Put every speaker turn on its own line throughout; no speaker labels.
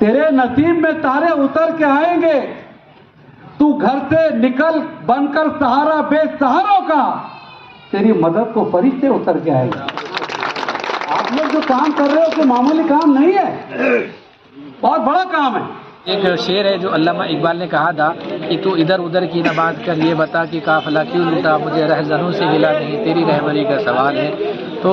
तेरे नसीब में तारे उतर के आएंगे, तू घर से निकल बनकर सहारा बेसहारों का, तेरी मदद को फरिश्ते उतर के आएंगे। आप लोग जो काम कर रहे हो कि मामूली काम नहीं है, बहुत बड़ा काम है।
एक शेर है जो अल्लामा इकबाल ने कहा था कि तू इधर उधर की न बात कर, ये बता कि काफिला क्यों लूटा, मुझे रहज़नों से गिला नहीं, तेरी रहबरी का सवाल है। तो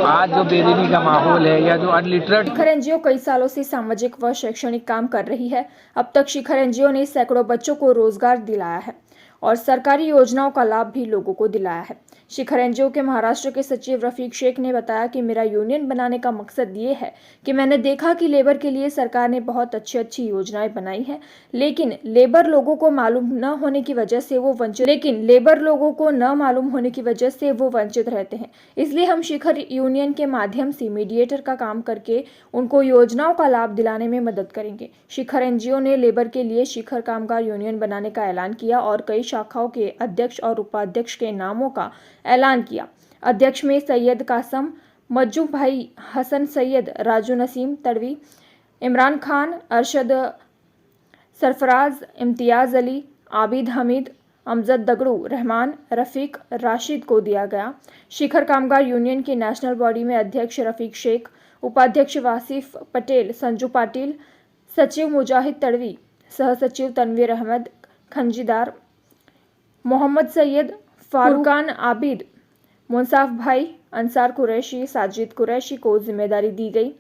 आज जो बेदीनी का माहौल है या जो अनलिटरेट।
शिखर एनजीओ कई सालों से सामाजिक व शैक्षणिक काम कर रही है। अब तक शिखर एनजीओ ने सैकड़ों बच्चों को रोजगार दिलाया है और सरकारी योजनाओं का लाभ भी लोगों को दिलाया है। शिखर एनजीओ के महाराष्ट्र के सचिव रफीक शेख ने बताया कि मेरा यूनियन बनाने का मकसद ये है कि मैंने देखा कि लेबर के लिए सरकार ने बहुत अच्छी योजनाएं बनाई हैं, लेकिन लेबर लोगों को मालूम न होने की वजह से वो वंचित रहते हैं। इसलिए हम शिखर यूनियन के माध्यम से मीडिएटर का काम करके उनको योजनाओं का लाभ दिलाने में मदद करेंगे। शिखर एनजीओ ने लेबर के लिए शिखर कामगार यूनियन बनाने का ऐलान किया और कई शाखाओं के अध्यक्ष और उपाध्यक्ष के नामों का ऐलान किया। अध्यक्ष में सैयद कासम, मज्जू भाई, हसन सैयद, राजू नसीम तड़वी, इमरान खान, अरशद सरफराज, इम्तियाज अली, आबिद हमीद, अमजद दगड़ू, रहमान, रफीक, राशिद को दिया गया। शिखर कामगार यूनियन के नेशनल बॉडी में अध्यक्ष रफीक शेख, उपाध्यक्ष वासिफ पटेल, संजू पाटिल, सचिव मुजाहिद तड़वी, सह सचिव तनवीर अहमद खंजीदार, मोहम्मद सैयद, फारूकान आबिद, मुंसाफ भाई, अंसार कुरैशी, साजिद कुरैशी को जिम्मेदारी दी गई।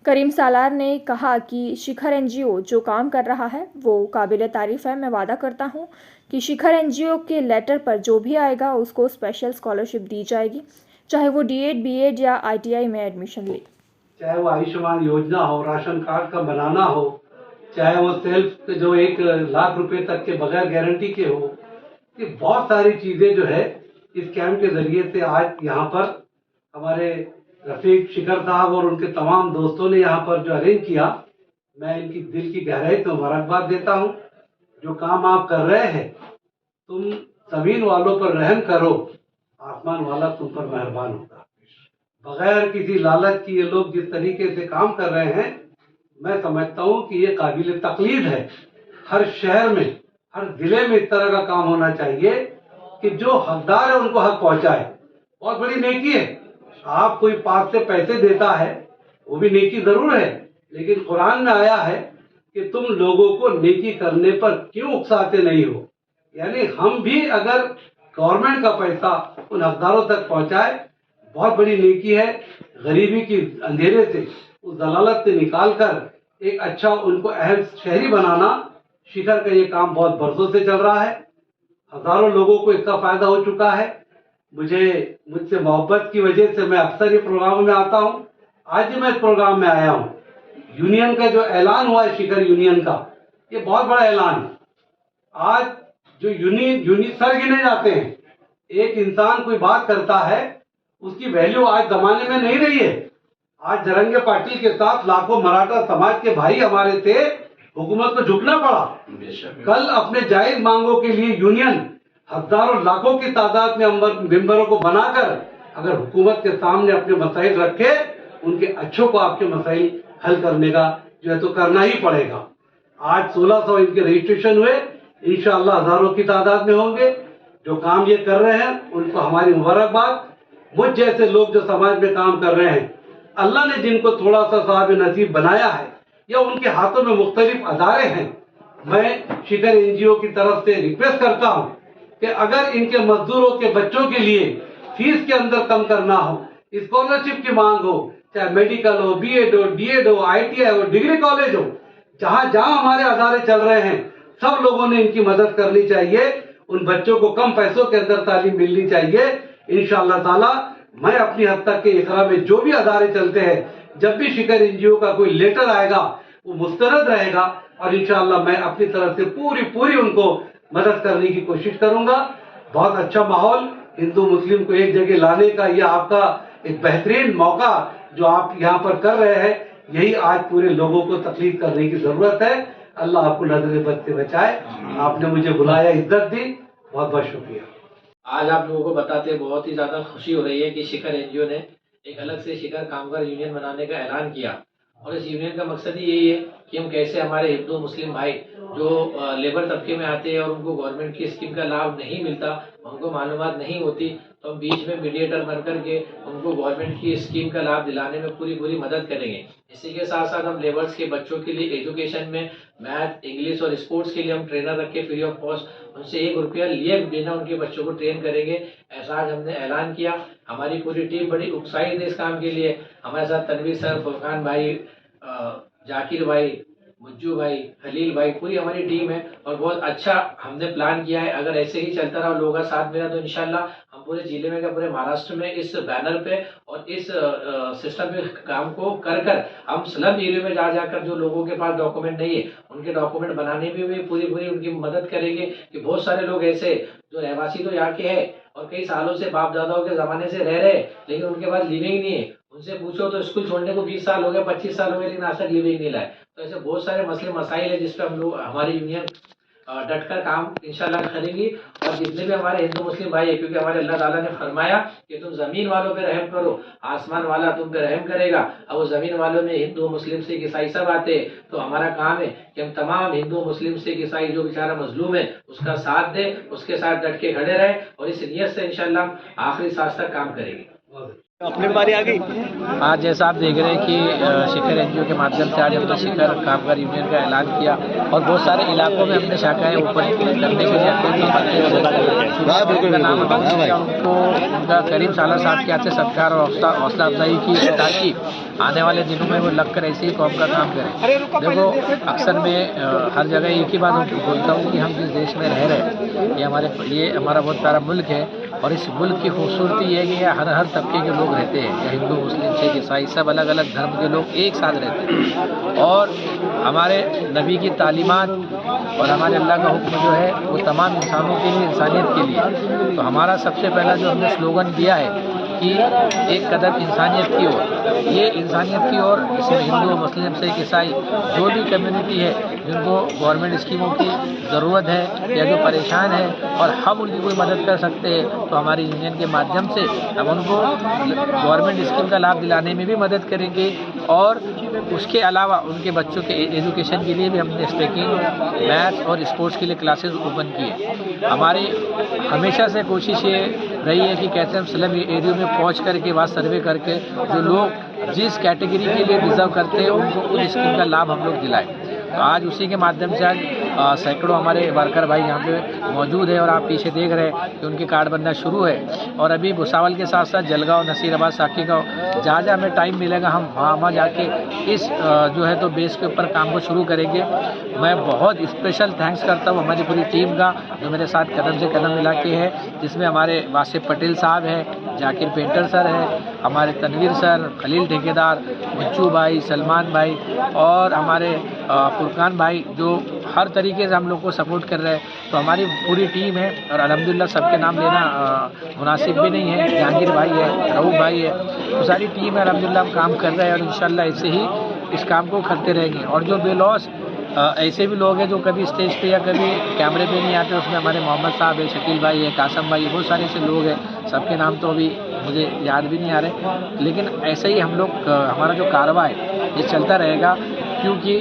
करीम सालार ने कहा कि शिखर एनजीओ जो काम कर रहा है वो काबिल तारीफ है। मैं वादा करता हूं कि शिखर एनजीओ के लेटर पर जो भी आएगा उसको स्पेशल स्कॉलरशिप दी जाएगी, चाहे वो डीएड, बीएड या आईटीआई में एडमिशन ले।
चाहे वो आयुष्मान योजना हो, राशन कार्ड का बनाना हो, चाहे वो सेल्फ जो 1 लाख रुपए तक के बगैर गारंटी के हो, ये बहुत सारी चीजें जो है इस कैंप के जरिए से आज यहाँ पर हमारे रफीक शिखर साहब और उनके तमाम दोस्तों ने यहाँ पर जो अरेंज किया, मैं इनकी दिल की गहराई से मुबारकबाद देता हूँ। जो काम आप कर रहे हैं, तुम जमीन वालों पर रहम करो, आसमान वाला तुम पर मेहरबान होगा। बगैर किसी लालच की ये लोग जिस तरीके से काम कर रहे हैं, मैं समझता हूँ कि ये काबिल तकलीद है। हर शहर में, हर जिले में इस तरह का काम होना चाहिए कि जो हकदार है उनको हक पहुंचाए। बहुत बड़ी नेकी है। आप कोई पास से पैसे देता है, वो भी नेकी जरूर है, लेकिन कुरान में आया है कि तुम लोगों को नेकी करने पर क्यों उकसाते नहीं हो। यानी हम भी अगर गवर्नमेंट का पैसा उन हकदारों तक पहुंचाए, बहुत बड़ी नेकी है। गरीबी की अंधेरे से, उस दलालत से निकाल कर एक अच्छा उनको अहम शहरी बनाना, शिखर का ये काम बहुत बरसों से चल रहा है। हजारों लोगों को इसका फायदा हो चुका है। मुझसे मोहब्बत की वजह से मैं अक्सर ये प्रोग्राम में आता हूँ। आज भी मैं इस प्रोग्राम में आया हूँ। यूनियन का जो ऐलान हुआ है शिखर यूनियन का, ये बहुत बड़ा ऐलान है। आज जो यूनियन सर गिने जाते हैं, एक इंसान कोई बात करता है, उसकी वैल्यू आज जमाने में नहीं रही है। आज जरंगे पाटिल के साथ लाखों मराठा समाज के भाई हमारे थे, हुकूमत को झुकना पड़ा। कल अपने जायज मांगों के लिए यूनियन हजारों लाखों की तादाद में मेंबरों को बनाकर अगर हुकूमत के सामने अपने मसाइल रखे, उनके अच्छों को आपके मसाइल हल करने का जो है तो करना ही पड़ेगा। आज 1600 इनके रजिस्ट्रेशन हुए, इंशाअल्लाह हजारों की तादाद में होंगे। जो काम ये कर रहे हैं उनको हमारी मुबारकबाद। मुझ जैसे लोग जो समाज में काम कर रहे हैं, अल्लाह ने जिनको थोड़ा सा साहब नसीब बनाया है या उनके हाथों में मुख्तलिफ अदारे हैं, मैं शिखर एनजीओ की तरफ से रिक्वेस्ट करता हूं कि अगर इनके मजदूरों के बच्चों के लिए फीस के अंदर कम करना हो, स्कॉलरशिप की मांग हो, चाहे मेडिकल हो, बीएड हो, डीएड हो, आईटीआई हो, डिग्री कॉलेज हो, जहां जहां हमारे अदारे चल रहे हैं, सब लोगों ने इनकी मदद करनी चाहिए। उन बच्चों को कम पैसों के अंदर तालीम मिलनी चाहिए। इंशाअल्लाह ताला मैं अपनी हद तक के इकरा में जो भी अदारे चलते हैं, जब भी शिखर एनजीओ का कोई लेटर आएगा वो मुस्तरद रहेगा और इंशाअल्लाह मैं अपनी तरफ से पूरी उनको मदद करने की कोशिश करूंगा। बहुत अच्छा माहौल, हिंदू मुस्लिम को एक जगह लाने का यह आपका एक बेहतरीन मौका जो आप यहाँ पर कर रहे हैं, यही आज पूरे लोगों को तकलीफ करने की जरूरत है। अल्लाह आपको नजर बद से बचाए। आपने मुझे बुलाया, इज्जत दी, बहुत बहुत शुक्रिया।
आज आप लोगों को बताते बहुत ही ज्यादा खुशी हो रही है कि शिखर एनजीओ ने एक अलग से शिखर कामगार यूनियन बनाने का ऐलान किया और इस यूनियन का मकसद ही यही है कि हम कैसे हमारे हिंदू मुस्लिम भाई जो लेबर तबके में आते हैं और उनको गवर्नमेंट की स्कीम का लाभ नहीं मिलता, उनको मालूमात नहीं होती, तो हम बीच में मीडिएटर बन करके उनको गवर्नमेंट की स्कीम का लाभ दिलाने में पूरी मदद करेंगे। इसी के साथ साथ हम लेबर्स के बच्चों के लिए एजुकेशन में मैथ, इंग्लिश और स्पोर्ट्स के लिए हम ट्रेनर रख के फ्री ऑफ कॉस्ट उनसे 1 रुपया लिए बिना उनके बच्चों को ट्रेन करेंगे। ऐसा आज हमने ऐलान किया। हमारी पूरी टीम बड़ी उत्साहित है इस काम के लिए। हमारे साथ तनवीर सर, फुरकान भाई, जाकिर भाई, मुज्जू भाई, खलील भाई, पूरी हमारी टीम है और बहुत अच्छा हमने प्लान किया है। अगर ऐसे ही चलता रहा, लोगों का साथ मिला, तो इंशाल्लाह हम पूरे जिले में पूरे महाराष्ट्र में इस बैनर पे और इस सिस्टम पे काम को कर हम स्लम एरिया में जाकर जो लोगों के पास डॉक्यूमेंट नहीं है उनके डॉक्यूमेंट बनाने में भी पूरी उनकी मदद करेंगे। कि बहुत सारे लोग ऐसे जो रहवासी तो यहाँ के हैं और कई सालों से बाप दादाओं के जमाने से रह रहे, लेकिन उनके पास लिविंग नहीं है। उनसे पूछो तो स्कूल छोड़ने को 20 साल हो गए, 25 साल हो गए, लेकिन आज तक लिविंग नहीं लाए। तो ऐसे बहुत सारे मसले मसाइल है जिस पे हम लोग हमारी यूनियन डटकर काम इंशाल्लाह करेंगी। और जितने भी हमारे हिंदू मुस्लिम भाई है, क्योंकि हमारे अल्लाह ताला ने फरमाया कि तुम जमीन वालों पे रहम करो, आसमान वाला तुम पे रहम करेगा। अब वो जमीन वालों में हिंदू मुस्लिम सिख ईसाई सब आते हैं, तो हमारा काम है कि हम तमाम हिंदू मुस्लिम सिख ईसाई जो बेचारा मजलूम है उसका साथ दे, उसके साथ डट के खड़े रहे और इस नियत से इंशाल्लाह आखिरी सांस तक काम करेंगे।
अपनी बारी आ गई।
आज जैसा आप देख रहे हैं कि शिखर एनजीओ के माध्यम से आज हमने शिखर कामगार यूनियन का ऐलान किया और बहुत सारे इलाकों में हमने शाखाएं ओपन करने के लिए उनको उनका करीम साला साहब के हाथ से सत्कार और हौसला अफजाई की, ताकि आने वाले दिनों में वो लगकर ऐसे ही कौम का काम करें। देखो, अक्सर मैं हर जगह एक ही बात बोलता हूँ कि हम जिस देश में रह रहे हैं ये हमारा बहुत प्यारा मुल्क है और इस मुल्क की खूबसूरती ये है कि हर तबके के लोग रहते हैं, या हिंदू मुस्लिम सिख ईसाई सब अलग अलग धर्म के लोग एक साथ रहते हैं। और हमारे नबी की तालीमात और हमारे अल्लाह का हुक्म जो है वो तमाम इंसानों के लिए, इंसानियत के लिए। तो हमारा सबसे पहला जो हमने स्लोगन दिया है कि एक कदम इंसानियत की ओर, ये इंसानियत की ओर, इसमें हिंदू मुस्लिम सिख ईसाई जो भी कम्युनिटी है जिनको गवर्नमेंट स्कीमों की ज़रूरत है या जो परेशान है और हम उनकी कोई मदद कर सकते हैं, तो हमारी यूनियन के माध्यम से हम उनको गवर्नमेंट स्कीम का लाभ दिलाने में भी मदद करेंगे। और उसके अलावा उनके बच्चों के एजुकेशन के लिए भी हमने स्पीकिंग, मैथ्स और स्पोर्ट्स के लिए क्लासेस ओपन किए। हमारी हमेशा से कोशिश ये रही है कि कैसे हम स्लम एरिया में पहुंच करके वहाँ सर्वे करके जो लोग जिस कैटेगरी के लिए डिज़र्व करते हैं उनको उस स्कीम का लाभ हम लोग दिलाएं। तो आज उसी के माध्यम से आज सैकड़ों हमारे वर्कर भाई यहाँ पे मौजूद है और आप पीछे देख रहे हैं कि उनके कार्ड बनना शुरू है। और अभी भुसावल के साथ साथ जलगांव, नसीराबाद, साकी गाँव, जहाँ हमें टाइम मिलेगा हम वहाँ जाके इस जो है तो बेस के ऊपर काम को शुरू करेंगे। मैं बहुत स्पेशल थैंक्स करता हूँ हमारी पूरी टीम का जो मेरे साथ कदम से कदम मिला के है, जिसमें हमारे वासिफ पटेल साहब हैं, जाकिर पेंटर सर है, हमारे तनवीर सर, खलील ठेकेदार, मुच्चू भाई, सलमान भाई और हमारे फुरकान भाई जो हर तरीके से हम लोग को सपोर्ट कर रहे हैं। तो हमारी पूरी टीम है और अल्हम्दुलिल्लाह सबके नाम लेना मुनासिब भी नहीं है। जहांगीर भाई है, रऊफ भाई है, तो सारी टीम है, अल्हम्दुलिल्लाह हम काम कर रहे हैं और इंशाल्लाह ऐसे ही इस काम को करते रहेंगे। और जो बेलौस ऐसे भी लोग हैं जो कभी स्टेज पे या कभी कैमरे पे नहीं आते, उसमें हमारे मोहम्मद साहब है, शकील भाई है, कासम भाई है, बहुत सारे ऐसे लोग हैं, सबके नाम तो अभी मुझे याद भी नहीं आ रहे। लेकिन ऐसे ही हम लोग हमारा जो कारवा है ये चलता रहेगा, क्योंकि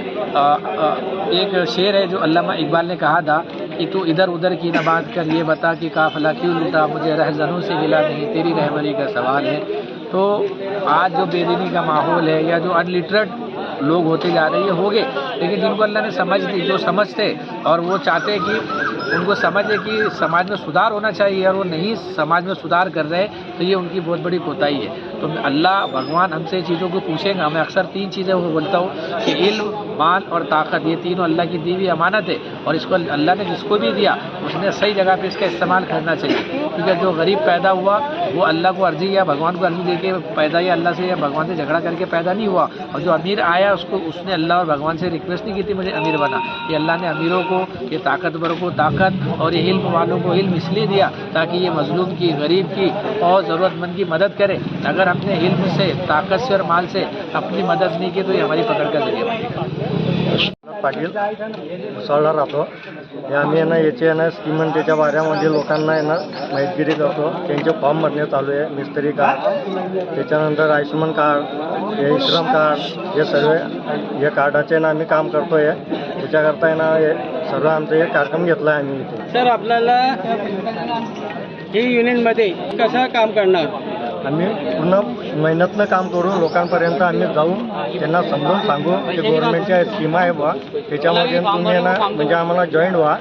एक शेर है जो अल्लामा इकबाल ने कहा था कि तू इधर उधर की न बात कर, ये बता कि काफिला क्यों लूटा, मुझे रहज़नों से गिला नहीं, तेरी रहबरी का सवाल है। तो आज जो बेदीनी का माहौल है या जो अनलिटरेट लोग होते जा रहे हैं, ये हो गए, लेकिन जिनको अल्लाह ने समझ दी, जो समझते और वो चाहते हैं कि उनको समझ है कि समाज में सुधार होना चाहिए और वो नहीं समाज में सुधार कर रहे, तो ये उनकी बहुत बड़ी कोताही है। तो अल्लाह भगवान हमसे चीज़ों को पूछेंगे। मैं अक्सर 3 चीज़ें वो बोलता हूँ कि इल्म, माल और ताकत, ये तीनों अल्लाह की दी हुई अमानत है और इसको अल्लाह ने जिसको भी दिया उसने सही जगह पे इसका इस्तेमाल करना चाहिए। क्योंकि जो गरीब पैदा हुआ वो अल्लाह को अर्जी या भगवान को अर्जी दे के पैदा या अल्लाह से या भगवान से झगड़ा करके पैदा नहीं हुआ। और जो अमीर आया उसने अल्लाह और भगवान से रिक्वेस्ट नहीं की थी मुझे अमीर बना। ये अल्लाह ने अमीरों को, ये ताकतवरों को ताकत और ये इल्म वालों को इल्म इसलिए दिया ताकि ये मजलूम की, गरीब की और ज़रूरतमंद की मदद करे। अगर हमने इल्म से, ताकत से और माल से अपनी मदद नहीं की तो ये हमारी पकड़ का जरिया बनेगा।
पाटील मुसळला राहतो हे आम्ही आहे ना याचे आहे ना स्कीम आणि त्याच्या बाऱ्यामध्ये लोकांना आहे ना माहितगिरी करतो. त्यांचे फॉर्म भरणे चालू आहे. मिस्त्री कार्ड, त्याच्यानंतर आयुष्यमान कार्ड, हे श्रम कार्ड, हे सर्व हे कार्डाचे ना आम्ही काम करतो आहे. त्याच्याकरता आहे ना हे सर्व आमचं हे कार्यक्रम घेतला आहे आम्ही इथे.
सर आपल्याला ही युनियनमध्ये कसं काम करणार?
आम्ही पूर्ण मेहनतनं काम करू. लोकांपर्यंत आम्ही जाऊन त्यांना समजावून सांगू की गव्हर्नमेंटच्या स्कीमा आहे बा, त्याच्यामध्ये तुम्ही ना म्हणजे आम्हाला जॉईन व्हा.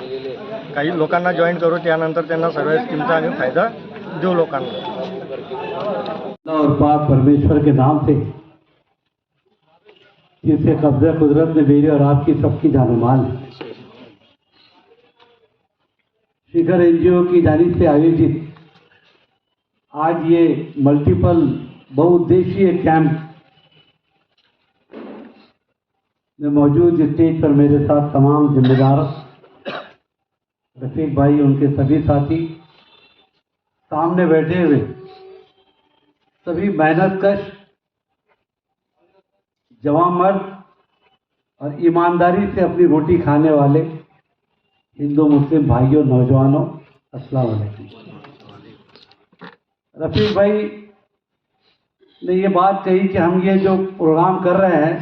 काही लोकांना जॉईन करू, त्यानंतर त्यांना सर्व स्कीमचा आम्ही फायदा देऊ लोकांना.
और पाक परमेश्वर के नाम से जिससे कब्जा कुदरत ने मेरी और आपकी सबकी जान-माल है, शिखर एनजीओ की जानिब से आयोजित आज ये मल्टीपल बहुउद्देशीय कैंप में मौजूद स्टेज पर मेरे साथ तमाम जिम्मेदार रफीक भाई, उनके सभी साथी, सामने बैठे हुए सभी मेहनतकश जवान मर्द और ईमानदारी से अपनी रोटी खाने वाले हिंदू मुस्लिम भाइयों, नौजवानों, अस्सलाम वालेकुम। रफीक भाई ने ये बात कही कि हम ये जो प्रोग्राम कर रहे हैं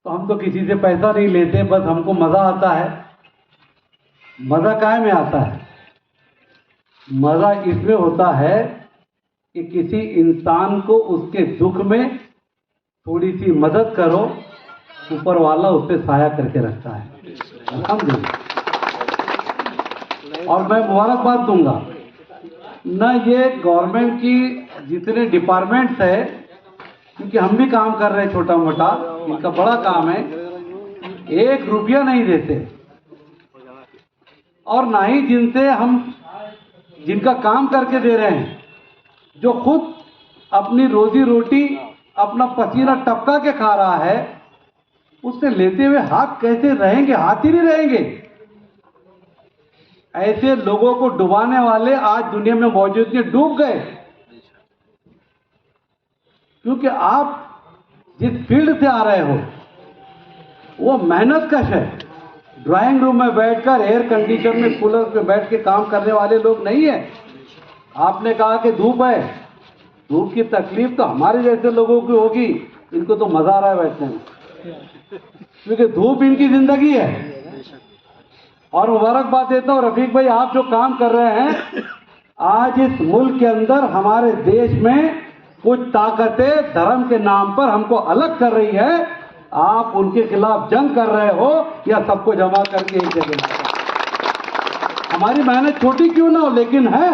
तो हम तो किसी से पैसा नहीं लेते, बस हमको मज़ा आता है। मज़ा काहे में आता है? मज़ा इसमें होता है कि किसी इंसान को उसके दुख में थोड़ी सी मदद करो, ऊपर वाला उस पर साया करके रखता है। अल्हम्दुलिल्लाह। और मैं मुबारकबाद दूंगा न ये गवर्नमेंट की जितने डिपार्टमेंट्स है, क्योंकि हम भी काम कर रहे हैं छोटा मोटा, इनका बड़ा काम है, 1 रुपया नहीं देते, और ना ही जिनका काम करके दे रहे हैं, जो खुद अपनी रोजी रोटी अपना पसीना टपका के खा रहा है, उससे लेते हुए हाथ कैसे रहेंगे? हाथ ही नहीं रहेंगे। ऐसे लोगों को डुबाने वाले आज दुनिया में मौजूद हैं, डूब गए। क्योंकि आप जिस फील्ड से आ रहे हो वो मेहनत कश है। ड्राइंग रूम में बैठकर एयर कंडीशन में कूलर पे बैठ के काम करने वाले लोग नहीं है। आपने कहा कि धूप है, धूप की तकलीफ तो हमारे जैसे लोगों की होगी, इनको तो मजा आ रहा है बैठने में, क्योंकि धूप इनकी जिंदगी है। और मुबारकबाद देता हूँ रफीक भाई, आप जो काम कर रहे हैं, आज इस मुल्क के अंदर हमारे देश में कुछ ताकतें धर्म के नाम पर हमको अलग कर रही है। आप उनके खिलाफ जंग कर रहे हो या सबको जमा करके एक जगह। हमारी मेहनत छोटी क्यों ना हो, लेकिन है,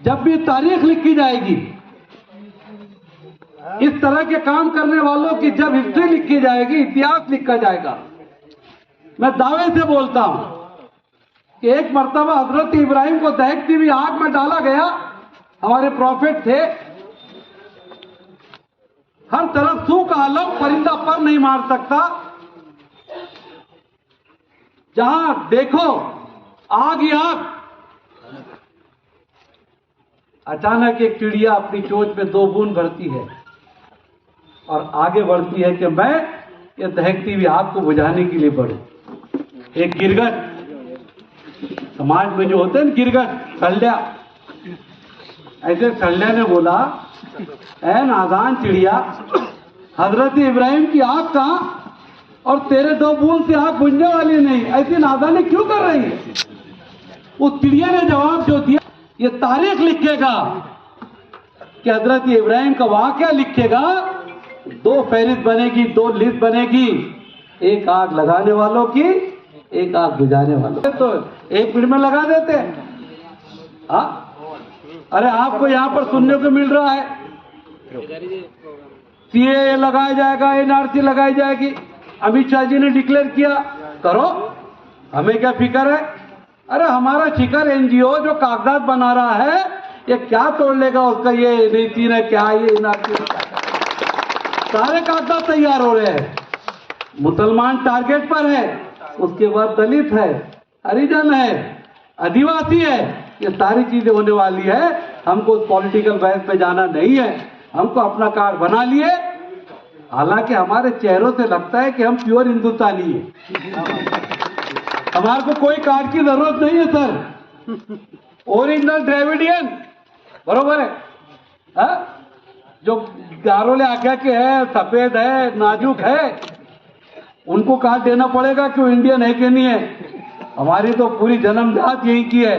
जब भी तारीख लिखी जाएगी, इस तरह के काम करने वालों की जब हिस्ट्री लिखी जाएगी, इतिहास लिखा जाएगा। मैं दावे से बोलता हूं कि एक मर्तबा हजरत इब्राहिम को दहकती हुई आग में डाला गया। हमारे प्रॉफिट थे, हर तरफ सूख आलम, परिंदा पर नहीं मार सकता, जहां देखो आग ही आग। अचानक एक चिड़िया अपनी चोंच में 2 बूंद भरती है और आगे बढ़ती है कि मैं ये दहकती हुई आग को बुझाने के लिए बढ़ू। एक गिरगट, समाज में जो होते हैं ना गिरगट, सल्ल्या, ऐसे सल्ल्या ने बोला, ऐ नादान चिड़िया, हजरत इब्राहिम की आग कहां और तेरे 2 बूंद से आग बुझने वाली नहीं, ऐसी नादानी क्यों कर रही है? उस चिड़िया ने जवाब जो दिया, ये तारीख लिखेगा कि हजरत इब्राहिम का वाकया लिखेगा। 2 फहरिस्त बनेगी, 2 लिस्ट बनेगी, एक आग लगाने वालों की, एक आग बुझाने वालों। तो 1 मिनट में लगा देते हैं। हाँ, अरे आपको यहां पर सुनने को मिल रहा है सीएए लगाया जाएगा, एनआरसी लगाई जाएगी, अमित शाह जी ने डिक्लेयर किया, करो, हमें क्या फिक्र है? अरे हमारा शिखर एनजीओ जो कागजात बना रहा है, ये क्या तोड़ लेगा उसका? ये नीति ने क्या, ये एनआरसी, सारे कागजात तैयार हो रहे हैं। मुसलमान टारगेट पर है, उसके बाद दलित है, हरिजन है, आदिवासी है, ये सारी चीजें होने वाली है। हमको उस पॉलिटिकल बहस पे जाना नहीं है, हमको अपना कार्ड बना लिए, हालांकि हमारे चेहरों से लगता है कि हम प्योर हिंदुस्तानी हैं। हमारे को कोई कार्ड की जरूरत नहीं है सर, ओरिजिनल द्रविडियन, बरोबर है। हा? जो गारोले आख्या के है, सफेद है, नाजुक है, उनको कार्ड देना पड़ेगा कि वो इंडियन है कि नहीं है। हमारी तो पूरी जन्मजात यही की है।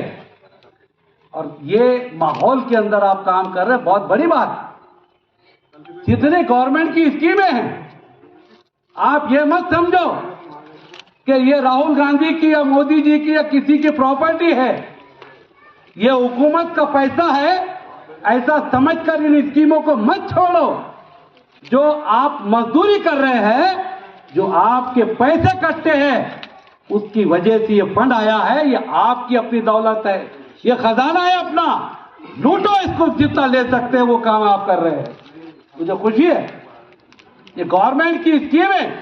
और ये माहौल के अंदर आप काम कर रहे हैं, बहुत बड़ी बात। जितने गवर्नमेंट की स्कीमें हैं, आप ये मत समझो कि ये राहुल गांधी की या मोदी जी की या किसी की प्रॉपर्टी है। ये हुकूमत का पैसा है, ऐसा समझकर इन स्कीमों को मत छोड़ो। जो आप मजदूरी कर रहे हैं, जो आपके पैसे कटते हैं, उसकी वजह से ये फंड आया है। ये आपकी अपनी दौलत है, ये खजाना है अपना, लूटो इसको, जितना ले सकते हैं वो काम आप कर रहे हैं। मुझे खुशी है ये गवर्नमेंट की स्कीमें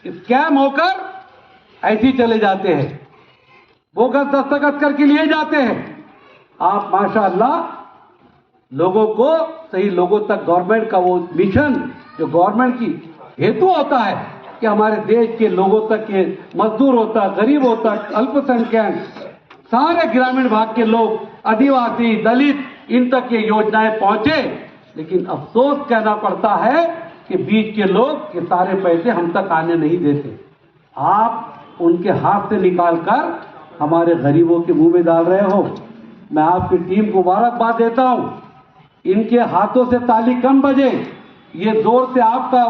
स्कैम होकर ऐसी चले जाते हैं, बोगस दस्तखत करके लिए जाते हैं। आप माशाअल्लाह लोगों को, सही लोगों तक गवर्नमेंट का वो मिशन जो गवर्नमेंट की हेतु होता है कि हमारे देश के लोगों तक, ये मजदूर होता, गरीब होता, अल्पसंख्यक, सारे ग्रामीण भाग के लोग, आदिवासी, दलित, इन तक ये योजनाएं पहुंचे। लेकिन अफसोस कहना पड़ता है कि बीच के लोग ये सारे पैसे हम तक आने नहीं देते। आप उनके हाथ से निकालकर हमारे गरीबों के मुंह में डाल रहे हो। मैं आपकी टीम को मुबारकबाद देता हूं। इनके हाथों से ताली कम बजे, ये जोर से आपका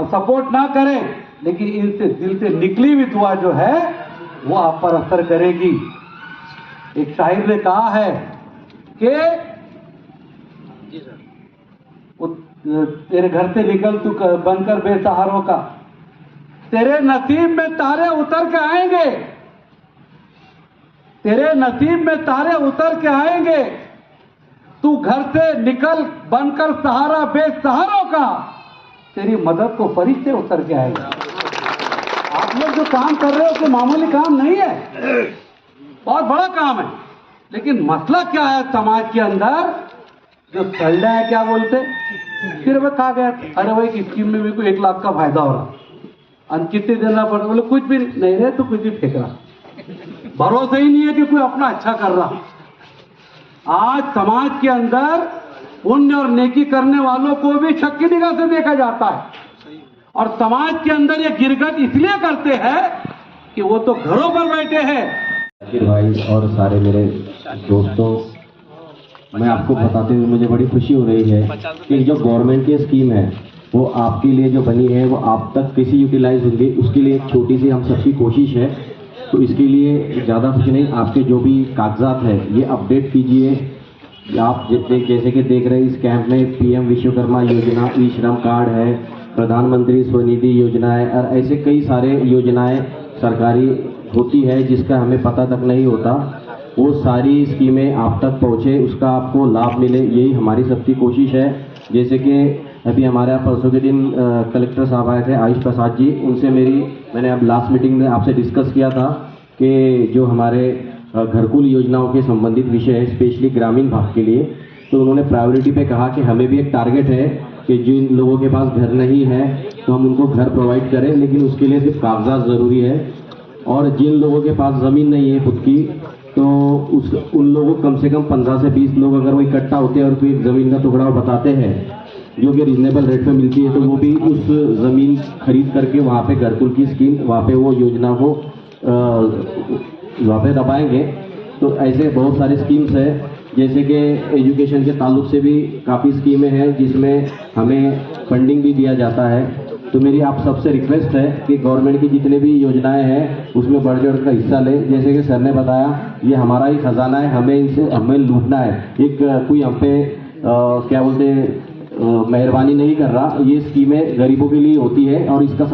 सपोर्ट ना करें, लेकिन इनसे दिल से निकली हुई दुआ जो है वो आप पर असर करेगी। एक शायर ने कहा है कि तेरे घर से निकल तू बनकर बेसहारों का, तेरे नसीब में तारे उतर के आएंगे, तेरे नसीब में तारे उतर के आएंगे। तू घर से निकल बनकर सहारा बेसहारों का, तेरी मदद को फरिश्ते उतर के आएंगे। आप लोग जो काम कर रहे हो कोई मामूली काम नहीं है, बहुत बड़ा काम है। लेकिन मसला क्या है समाज के अंदर, जो चल रहा है, क्या बोलते, फिर वह कहा गया अरे भाई इस स्कीम में भी कोई 1 लाख का फायदा हो रहा, कितने देना पड़, बोले कुछ भी नहीं रहे तो कुछ भी फेंक रहा। भरोसा ही नहीं है कि कोई अपना अच्छा कर रहा। आज समाज के अंदर पुण्य और नेकी करने वालों को भी शक की निगाह से देखा जाता है, और समाज के अंदर ये गिरगट इसलिए करते हैं कि वो तो घरों पर बैठे हैं।
भाई और सारे मेरे दोस्तों, मैं आपको बताते हुए मुझे बड़ी खुशी हो रही है कि जो गवर्नमेंट की स्कीम है वो आपके लिए जो बनी है वो आप तक कैसे यूटिलाइज होंगी, उसके लिए एक छोटी सी हम सबकी कोशिश है। तो इसके लिए ज़्यादा कुछ नहीं, आपके जो भी कागजात है ये अपडेट कीजिए। आप जैसे कि देख रहे हैं इस कैंप में PM विश्वकर्मा योजना, ई श्रम कार्ड है, प्रधानमंत्री स्वनिधि योजना है, और ऐसे कई सारे योजनाएं सरकारी होती है जिसका हमें पता तक नहीं होता। वो सारी स्कीमें आप तक पहुँचे, उसका आपको लाभ मिले, यही हमारी सबकी कोशिश है। जैसे कि अभी हमारे यहाँ परसों के दिन कलेक्टर साहब आए थे, आयुष प्रसाद जी, उनसे मैंने अब लास्ट मीटिंग में आपसे डिस्कस किया था कि जो हमारे घरकुल योजनाओं के संबंधित विषय है, स्पेशली ग्रामीण भाग के लिए, तो उन्होंने प्रायोरिटी पे कहा कि हमें भी एक टारगेट है कि जिन लोगों के पास घर नहीं है तो हम उनको घर प्रोवाइड करें, लेकिन उसके लिए सिर्फ कागजात ज़रूरी है। और जिन लोगों के पास ज़मीन नहीं है खुद की, तो उन लोगों को कम से कम 15 से 20 लोग अगर वो इकट्ठा होते हैं और कोई ज़मीन का टुकड़ा बताते हैं जो कि रीजनेबल रेट पे मिलती है, तो वो भी उस ज़मीन खरीद करके वहाँ पे घरकुल की स्कीम, वहाँ पे वो योजना को वहाँ पे दबाएंगे। तो ऐसे बहुत सारे स्कीम्स है, जैसे कि एजुकेशन के ताल्लुक से भी काफ़ी स्कीमें हैं जिसमें हमें फंडिंग भी दिया जाता है। तो मेरी आप सबसे रिक्वेस्ट है कि गवर्नमेंट की जितने भी योजनाएं हैं उसमें बढ़ चढ़ कर हिस्सा लें। जैसे कि सर ने बताया, ये हमारा ही खजाना है, हमें लूटना है। एक कोई हम पे क्या बोलते हैं मेहरबानी नहीं कर रहा। ये स्कीमें गरीबों के लिए होती है और इसका